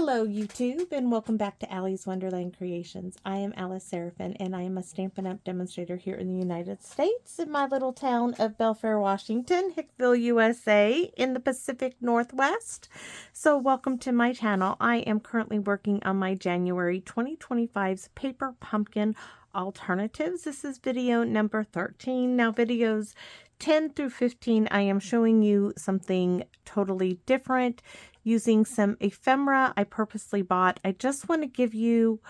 Hello YouTube and welcome back to Allie's Wonderland Creations. I am Alice Seraphin and I am a Stampin' Up! Demonstrator here in the United States in my little town of Belfair, Washington, Hickville, USA in the Pacific Northwest. So welcome to my channel. I am currently working on my January 2025's Paper Pumpkin Alternatives. This is video number 13. Now videos 10 through 15 I am showing you something totally different using some ephemera I purposely bought. I just want to give you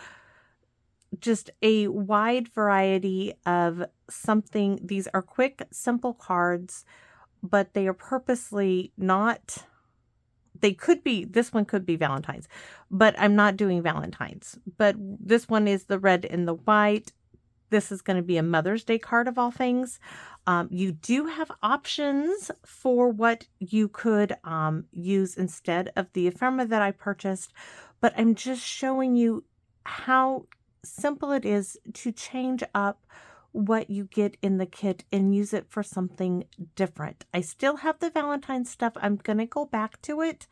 just a wide variety of something. These are quick, simple cards, but they are purposely not, they could be, this one could be Valentine's, but I'm not doing Valentine's. But this one is the red and the white. This is going to be a Mother's Day card of all things. You do have options for what you could use instead of the ephemera that I purchased, but I'm just showing you how simple it is to change up what you get in the kit and use it for something different. I still have the Valentine's stuff. I'm going to go back to it,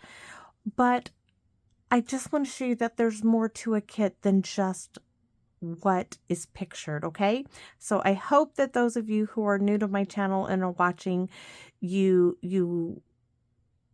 but I just want to show you that there's more to a kit than just what is pictured. Okay, so I hope that those of you who are new to my channel and are watching, you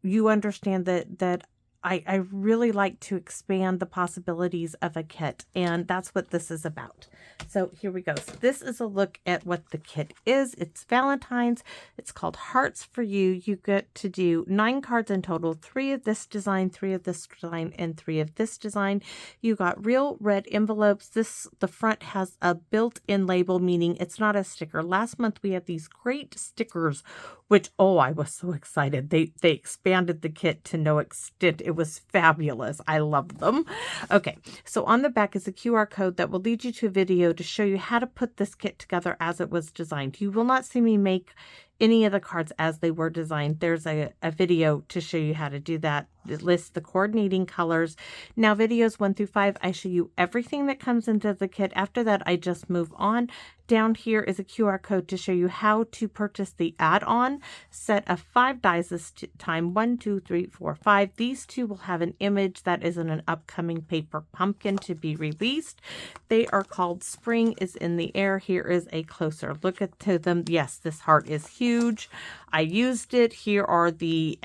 understand that I really like to expand the possibilities of a kit, and that's what this is about. So here we go. So this is a look at what the kit is. It's Valentine's. It's called Hearts for You. You get to do 9 cards in total, 3 of this design, 3 of this design, and 3 of this design. You got real red envelopes. The front has a built-in label, meaning it's not a sticker. Last month we had these great stickers, which, oh, I was so excited. They expanded the kit to no extent. It was fabulous. I love them. Okay, so on the back is a QR code that will lead you to a video to show you how to put this kit together as it was designed. You will not see me make any of the cards as they were designed. There's a video to show you how to do that. It lists the coordinating colors. Now videos 1 through 5, I show you everything that comes into the kit. After that, I just move on. Down here is a QR code to show you how to purchase the add-on set of 5 dies this time. 1, 2, 3, 4, 5. These 2 will have an image that is in an upcoming paper pumpkin to be released. They are called Spring is in the Air. Here is a closer look at them. Yes, this heart is huge. I used it. Here are the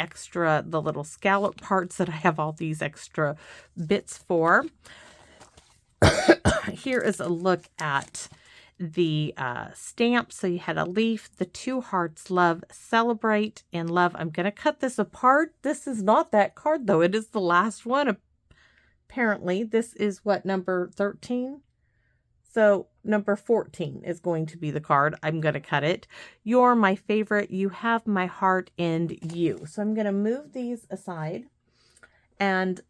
little scallop parts that I have all these extra bits for. Here is a look at the stamp. So you had a leaf, the 2 hearts, love, celebrate, and love. I'm going to cut this apart. This is not that card though. It is the last one. Apparently this is what, number 13? So number 14 is going to be the card. I'm going to cut it. You're my favorite. You have my heart, and you. So I'm going to move these aside and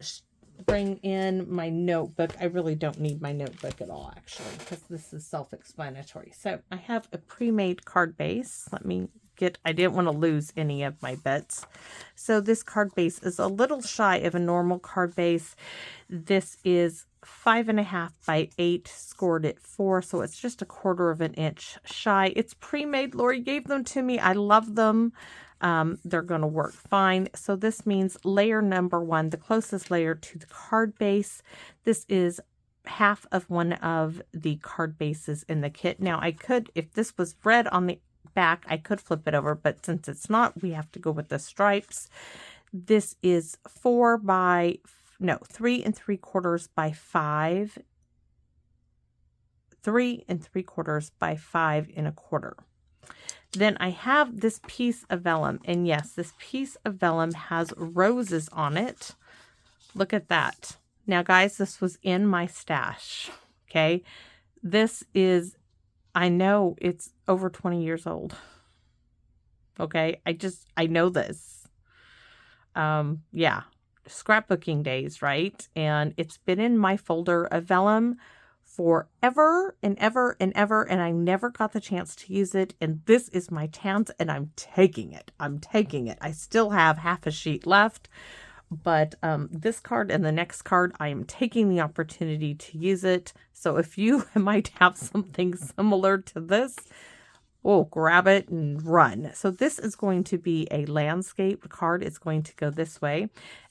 bring in my notebook. I really don't need my notebook at all, actually, because this is self-explanatory. So I have a pre-made card base. I didn't want to lose any of my bits. So this card base is a little shy of a normal card base. This is 5.5 by 8, scored at 4, so it's just 1/4 of an inch shy. It's pre-made. Lori gave them to me. I love them. They're going to work fine. So this means layer number 1, the closest layer to the card base. This is half of one of the card bases in the kit. Now I could, if this was red on the back, I could flip it over, but since it's not, we have to go with the stripes. This is 3 3/4 by 5, 3 3/4 by 5 1/4. Then I have this piece of vellum, and yes, this piece of vellum has roses on it. Look at that. Now guys, this was in my stash. Okay, this is, I know it's over 20 years old. Okay, I know this. Yeah, scrapbooking days, right? And it's been in my folder of vellum forever and ever and ever, and I never got the chance to use it, and this is my chance, and I'm taking it. I still have half a sheet left, but this card and the next card, I am taking the opportunity to use it. So if you might have something similar to this, oh, grab it and run. So this is going to be a landscape card. It's going to go this way.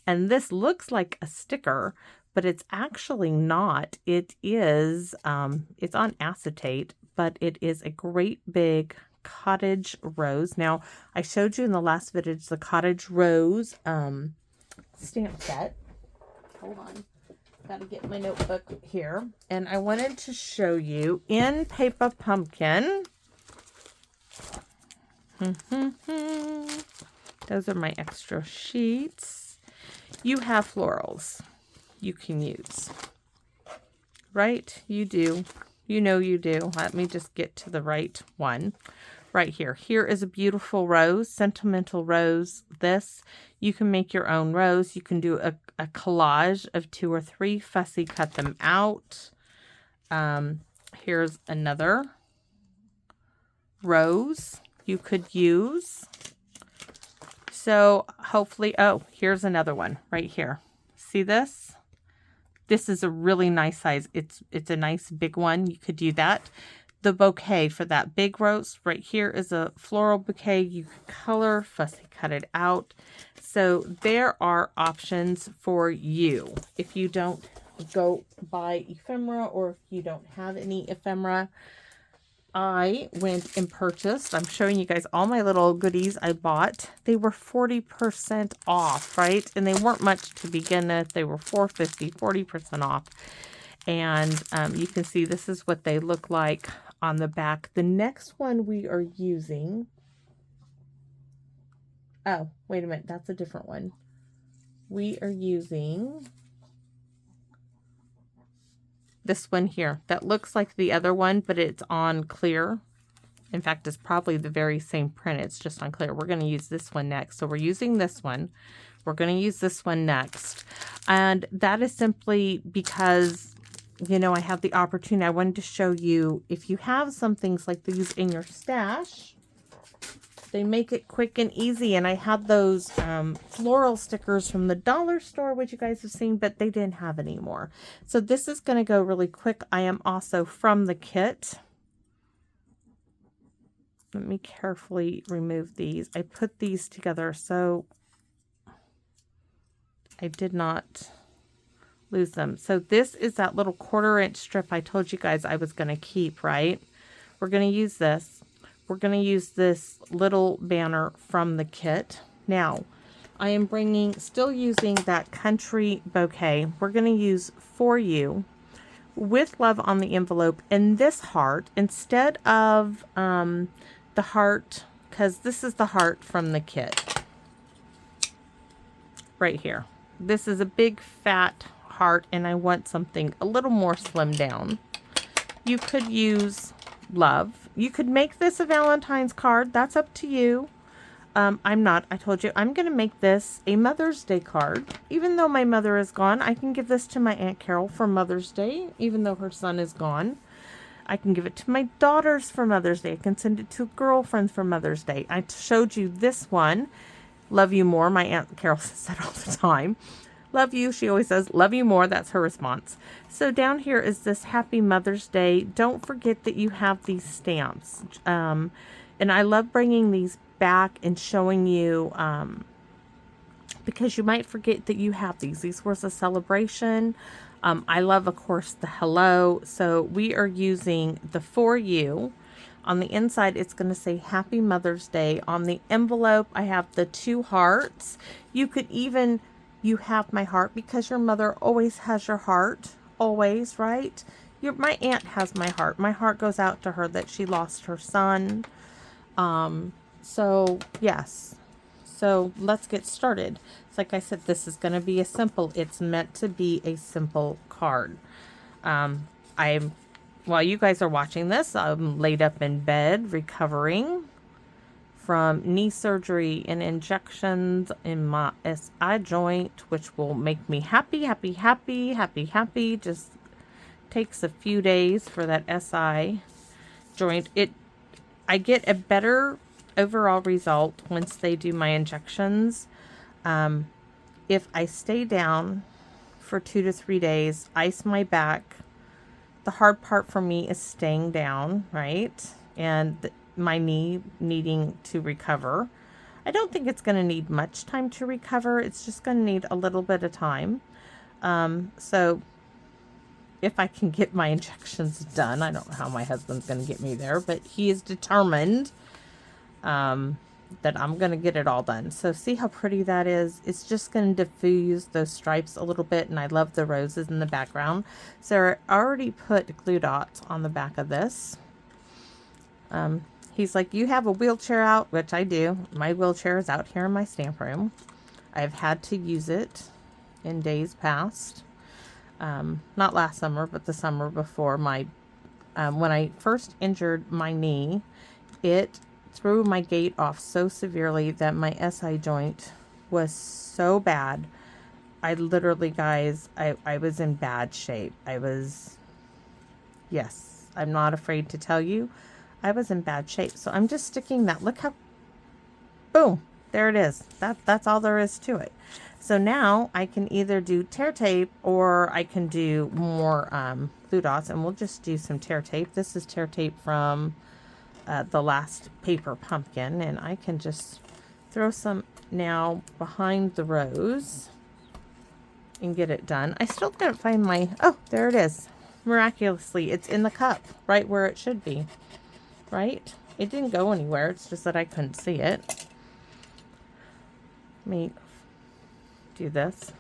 And this looks like a sticker, but it's actually not. It is, it's on acetate, but it is a great big cottage rose. Now, I showed you in the last video the cottage rose stamp set. Hold on. Got to get my notebook here. And I wanted to show you in Paper Pumpkin. Those are my extra sheets. You have florals you can use. Right? You do. You know you do. Let me just get to the right one. Right here. Here is a beautiful rose, sentimental rose. This, you can make your own rose. You can do a collage of 2 or 3, fussy cut them out. Here's another rose you could use. So hopefully, oh, here's another one right here. See this? This is a really nice size. It's a nice big one. You could do that. The bouquet for that big rose right here is a floral bouquet. You could color, fussy cut it out. So there are options for you. If you don't go buy ephemera, or if you don't have any ephemera, I went and purchased, I'm showing you guys all my little goodies I bought. They were 40% off, right? And they weren't much to begin with. They were $4.50, 40% off. And you can see this is what they look like on the back. The next one we are using, oh, wait a minute, that's a different one. We are using this one here. That looks like the other one, but it's on clear. In fact, it's probably the very same print. It's just on clear. We're going to use this one next. So we're using this one. We're going to use this one next. And that is simply because, you know, I have the opportunity. I wanted to show you, if you have some things like these in your stash, they make it quick and easy. And I had those floral stickers from the dollar store, which you guys have seen, but they didn't have any more. So this is going to go really quick. I am also from the kit. Let me carefully remove these. I put these together so I did not lose them. So this is that little 1/4 inch strip I told you guys I was going to keep, right? We're going to use this. We're going to use this little banner from the kit. Now, I am still using that country bouquet. We're going to use For You with love on the envelope, and this heart instead of the heart, because this is the heart from the kit right here. This is a big fat heart, and I want something a little more slimmed down. You could use love. You could make this a Valentine's card. That's up to you. I told you, I'm going to make this a Mother's Day card. Even though my mother is gone, I can give this to my Aunt Carol for Mother's Day, even though her son is gone. I can give it to my daughters for Mother's Day. I can send it to girlfriends for Mother's Day. I showed you this one, Love You More. My Aunt Carol says that all the time. Love you. She always says, love you more. That's her response. So down here is this Happy Mother's Day. Don't forget that you have these stamps. And I love bringing these back and showing you, because you might forget that you have these. These was a celebration. I love, of course, the hello. So we are using the For You. On the inside, it's going to say Happy Mother's Day. On the envelope, I have the 2 hearts. You could even, you have my heart, because your mother always has your heart. Always, right? My aunt has my heart. My heart goes out to her that she lost her son. So, yes. So, let's get started. It's like I said, this is going to be it's meant to be a simple card. While you guys are watching this, I'm laid up in bed recovering from knee surgery and injections in my SI joint, which will make me happy, happy, happy, happy, happy. Just takes a few days for that SI joint. I get a better overall result once they do my injections. If I stay down for 2 to 3 days, ice my back, the hard part for me is staying down, right? And my knee needing to recover. I don't think it's going to need much time to recover. It's just going to need a little bit of time. So if I can get my injections done, I don't know how my husband's going to get me there, but he is determined that I'm going to get it all done. So see how pretty that is? It's just going to diffuse those stripes a little bit, and I love the roses in the background. So I already put glue dots on the back of this. He's like, you have a wheelchair out, which I do. My wheelchair is out here in my stamp room. I've had to use it in days past. Not last summer, but the summer before. When I first injured my knee, it threw my gait off so severely that my SI joint was so bad. I literally, guys, I was in bad shape. Yes, I'm not afraid to tell you, I was in bad shape. So I'm just sticking that. Look how, boom, there it is. That's all there is to it. So now I can either do tear tape or I can do more glue dots, and we'll just do some tear tape. This is tear tape from the last paper pumpkin, and I can just throw some now behind the rose and get it done. I still can't find my, oh, there it is. Miraculously, it's in the cup right where it should be, right? It didn't go anywhere. It's just that I couldn't see it. Let me do this.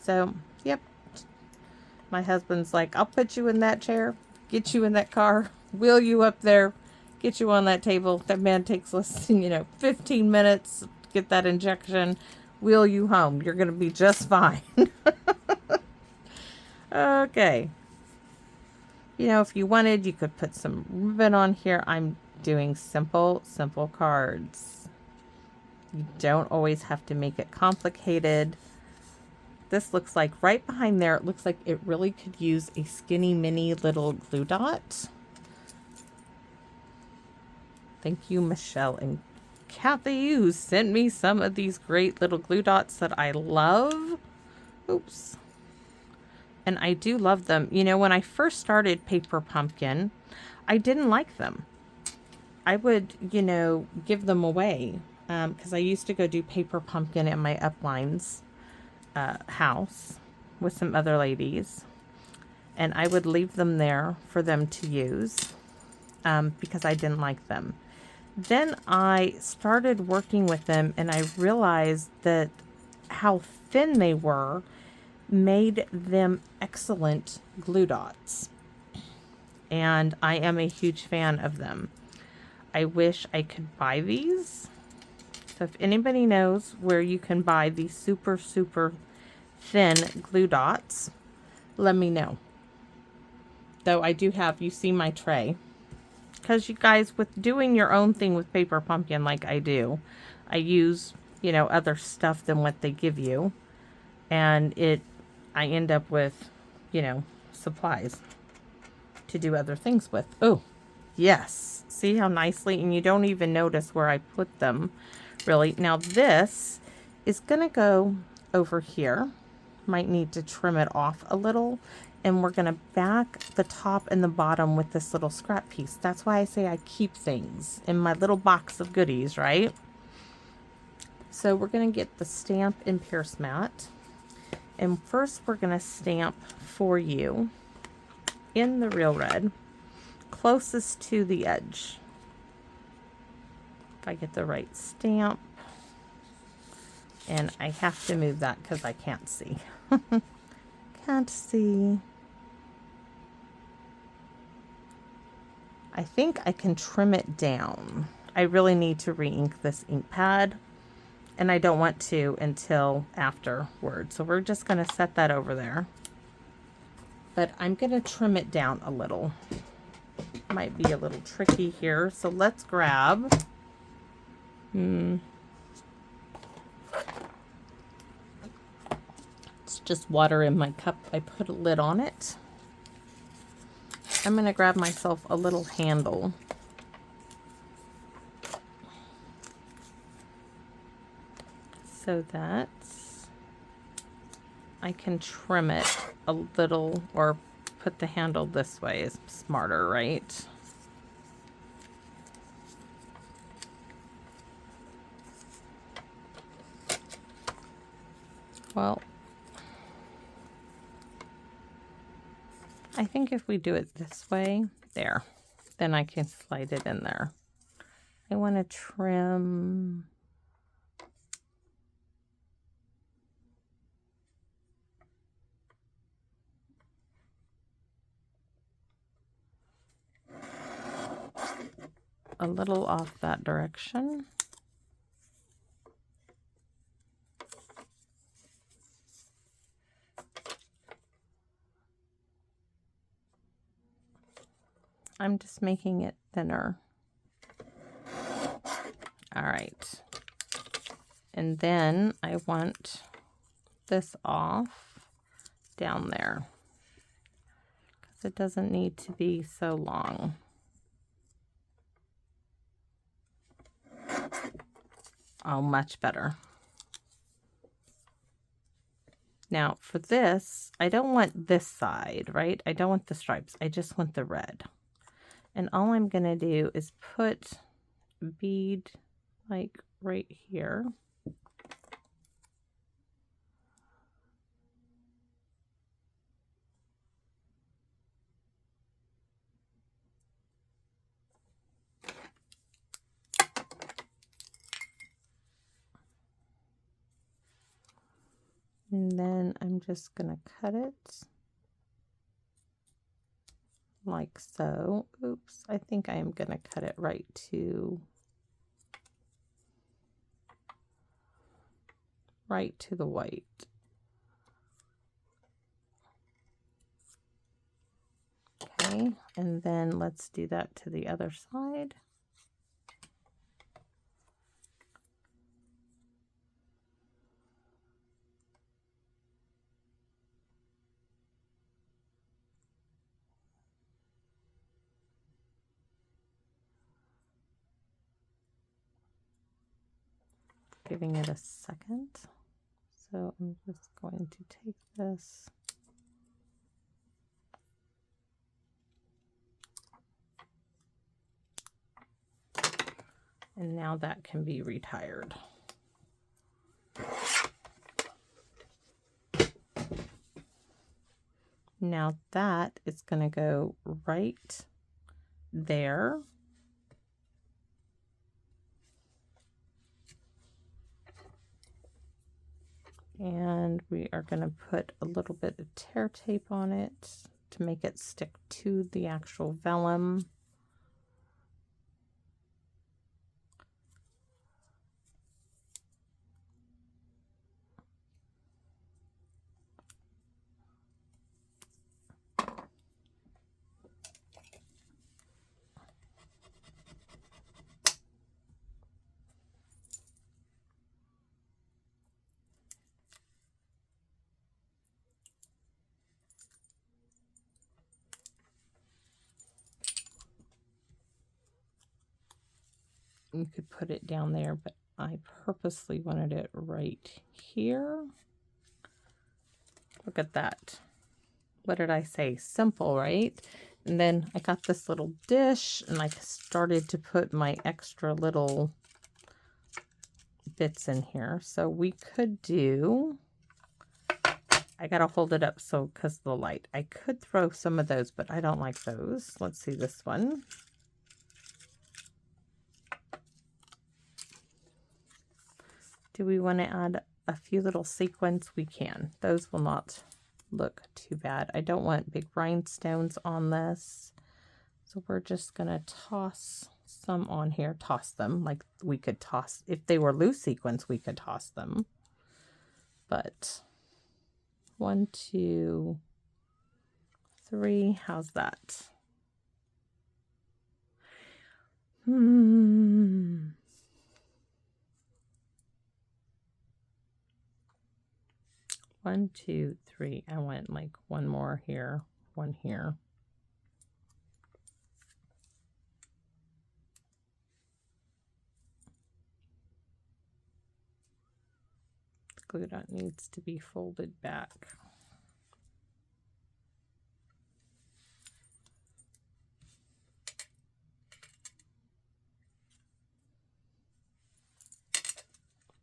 So, yep. My husband's like, I'll put you in that chair, get you in that car, wheel you up there, get you on that table. That man takes less than, 15 minutes, get that injection, wheel you home. You're going to be just fine. Okay. If you wanted, you could put some ribbon on here. I'm doing simple cards. You don't always have to make it complicated. This looks like right behind there, it looks like it really could use a skinny mini little glue dot. Thank you, Michelle and Kathy, who sent me some of these great little glue dots that I love. Oops. And I do love them. When I first started Paper Pumpkin, I didn't like them. I would, give them away. Because I used to go do Paper Pumpkin at my upline's house with some other ladies. And I would leave them there for them to use because I didn't like them. Then I started working with them, and I realized that how thin they were made them excellent glue dots. And I am a huge fan of them. I wish I could buy these. So if anybody knows where you can buy these super, super thin glue dots, let me know. Though I do have, you see my tray. Because you guys, with doing your own thing with Paper Pumpkin like I do, I use, other stuff than what they give you. And I end up with, supplies to do other things with. Oh, yes. See how nicely, and you don't even notice where I put them, really. Now this is going to go over here. Might need to trim it off a little. And we're going to back the top and the bottom with this little scrap piece. That's why I say I keep things in my little box of goodies, right? So we're going to get the stamp and Pierce mat. And first we're going to stamp for you in the Real Red, closest to the edge. If I get the right stamp. And I have to move that because I can't see. Can't see. I think I can trim it down. I really need to re-ink this ink pad, and I don't want to until afterward. So we're just going to set that over there. But I'm going to trim it down a little. Might be a little tricky here. So let's grab... It's just water in my cup. I put a lid on it. I'm going to grab myself a little handle. So that I can trim it a little, or put the handle this way is smarter, right? Well, I think if we do it this way, there, then I can slide it in there. I want to trim a little off that direction. I'm just making it thinner. All right. And then I want this off down there because it doesn't need to be so long. Oh, much better. Now for this, I don't want this side, right? I don't want the stripes. I just want the red. And all I'm going to do is put a bead like right here. And then I'm just going to cut it like so. Oops, I think I am going to cut it right to the white. Okay, and then let's do that to the other side. Giving it a second. So I'm just going to take this . And now that can be retired. Now that is going to go right there. And we are going to put a little bit of tear tape on it to make it stick to the actual vellum. You could put it down there, but I purposely wanted it right here. Look at that. What did I say? Simple, right? And then I got this little dish and I started to put my extra little bits in here. So we could do, I gotta hold it up so because of the light. I could throw some of those, but I don't like those. Let's see this one. Do we want to add a few little sequins? We can. Those will not look too bad. I don't want big rhinestones on this. So we're just going to toss some on here. Toss them. Like we could toss, if they were loose sequins, we could toss them. But 1, 2, 3. How's that? 1, 2, 3. I went like one more here, one here. The glue dot needs to be folded back.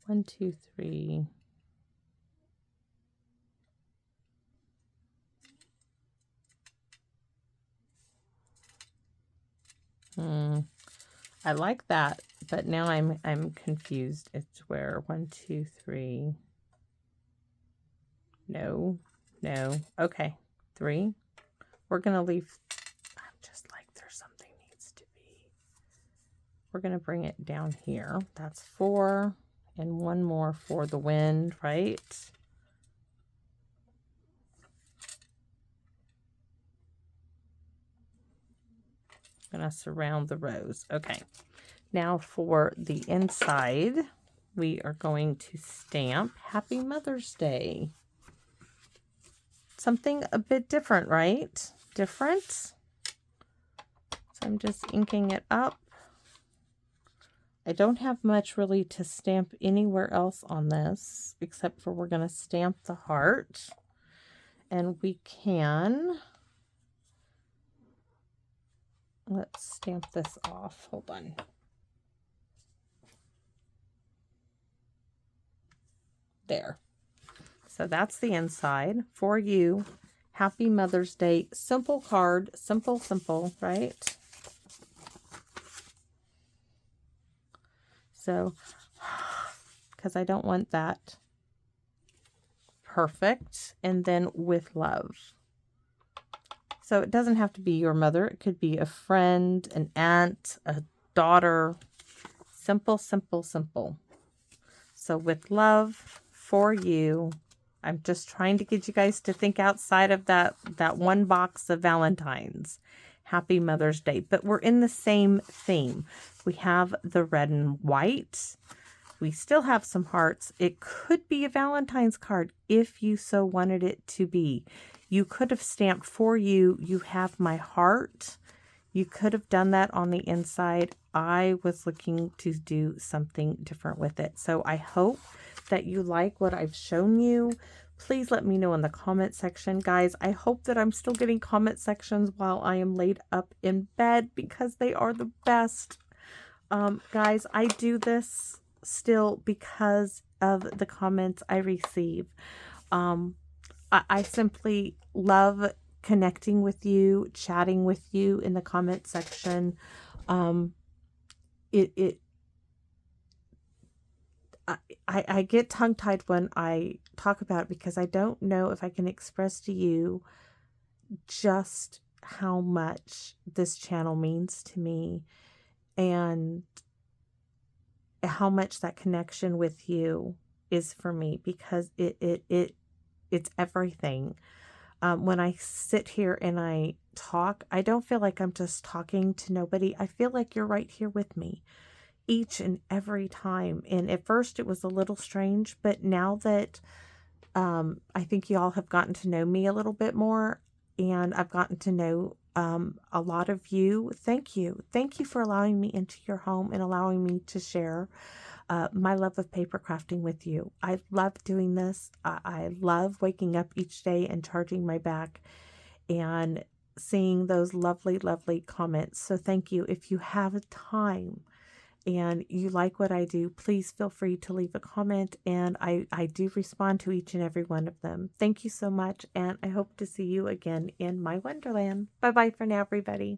One, two, three. I like that, but now I'm confused. It's where 1, 2, 3. No. Okay, 3. We're gonna leave. I'm just like there's something needs to be. We're gonna bring it down here. That's 4, and 1 more for the wind, right? Gonna surround the rose. Okay. Now for the inside, we are going to stamp Happy Mother's Day. Something a bit different, right? Different. So I'm just inking it up. I don't have much really to stamp anywhere else on this, except for we're going to stamp the heart. And we can... Let's stamp this off. Hold on. There. So that's the inside for you. Happy Mother's Day. Simple card. Simple, right? So, because I don't want that. Perfect. And then with love. So it doesn't have to be your mother. It could be a friend, an aunt, a daughter. Simple. So with love for you. I'm just trying to get you guys to think outside of that one box of Valentine's. Happy Mother's Day. But we're in the same theme. We have the red and white. We still have some hearts. It could be a Valentine's card if you so wanted it to be. You could have stamped for you. You have my heart. You could have done that on the inside. I was looking to do something different with it. So I hope that you like what I've shown you. Please let me know in the comment section. Guys, I hope that I'm still getting comment sections while I am laid up in bed because they are the best. Guys, I do this still because of the comments I receive. I simply love connecting with you, chatting with you in the comment section. I get tongue-tied when I talk about it because I don't know if I can express to you just how much this channel means to me and how much that connection with you is for me, because it's everything. When I sit here and I talk, I don't feel like I'm just talking to nobody. I feel like you're right here with me each and every time. And at first it was a little strange, but now that I think you all have gotten to know me a little bit more, and I've gotten to know a lot of you. Thank you. Thank you for allowing me into your home and allowing me to share my love of paper crafting with you. I love doing this. I love waking up each day and charging my back and seeing those lovely, lovely comments. So thank you. If you have time and you like what I do, please feel free to leave a comment, and I do respond to each and every one of them. Thank you so much, and I hope to see you again in my Wonderland. Bye-bye for now, everybody.